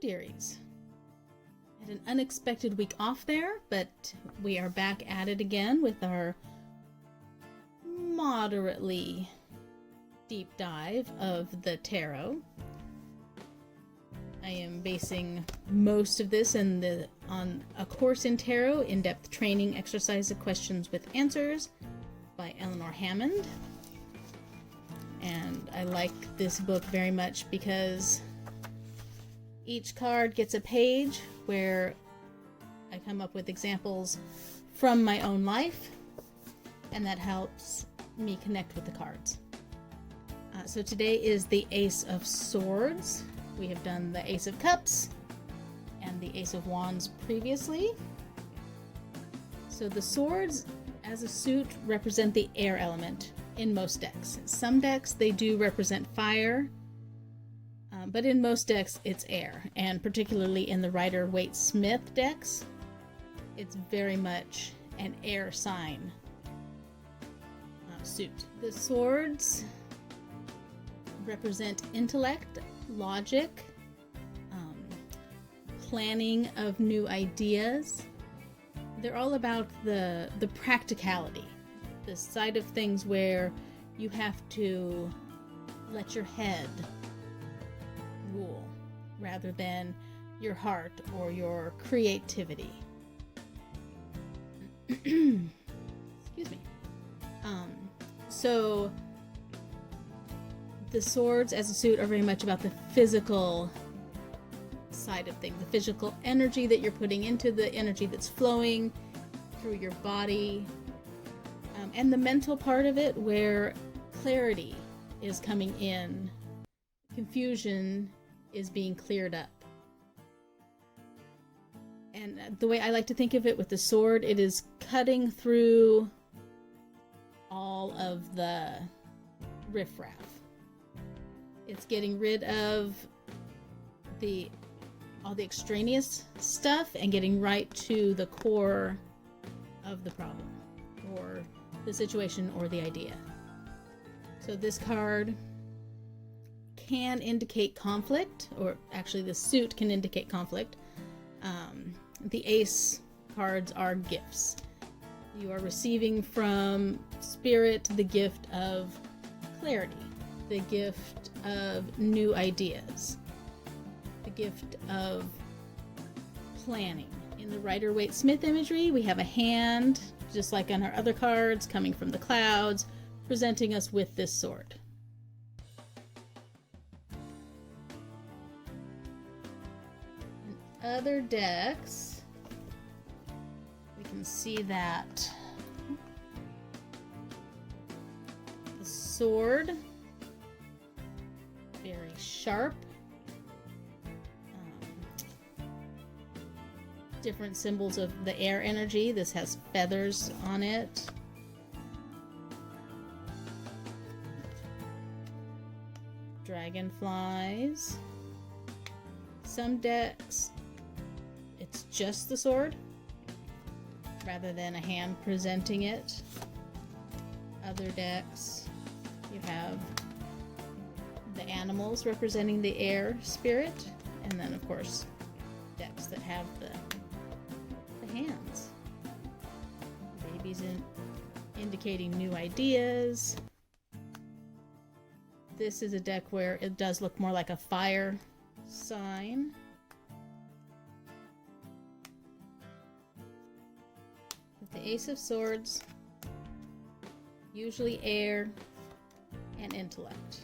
dearies. Had an unexpected week off there, but we are back at it again with our moderately deep dive of the tarot. I am basing most of this on A Course in Tarot, In-Depth Training Exercise of Questions with Answers by Eleanor Hammond. And I like this book very much because each card gets a page where I come up with examples from my own life, and that helps me connect with the cards. So today is the Ace of Swords. We have done the Ace of Cups and the Ace of Wands previously. So the swords as a suit represent the air element in most decks. Some decks they do represent fire, but in most decks it's air, and particularly in the Rider-Waite-Smith decks, it's very much an air sign suit. The swords represent intellect, logic, planning of new ideas. They're all about the practicality, the side of things where you have to let your head rule rather than your heart or your creativity. Excuse me. So the swords as a suit are very much about the physical side of things, the physical energy that you're putting into the energy that's flowing through your body, and the mental part of it where clarity is coming in, confusion is being cleared up. And the way I like to think of it with the sword, it is cutting through all of the riffraff. It's getting rid of all the extraneous stuff and getting right to the core of the problem or the situation or the idea. So this card can indicate conflict, or actually the suit can indicate conflict. The ace cards are gifts. You are receiving from Spirit the gift of clarity, the gift of new ideas, the gift of planning. In the Rider-Waite-Smith imagery, we have a hand, just like on our other cards, coming from the clouds, presenting us with this sword. In other decks, we can see that the sword, very sharp, different symbols of the air energy. This has feathers on it. Dragonflies. Some decks, it's just the sword rather than a hand presenting it. Other decks, you have the animals representing the air spirit, and then of course decks that have the hands. Babies indicating new ideas. This is a deck where it does look more like a fire sign. With the Ace of Swords, usually air and intellect.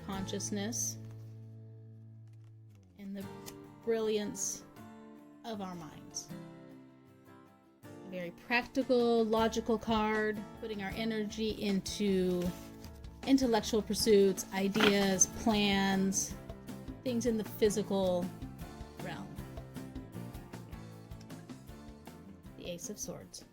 Consciousness and the brilliance of our minds. A very practical, logical card, putting our energy into intellectual pursuits, ideas, plans, things in the physical realm. The Ace of Swords.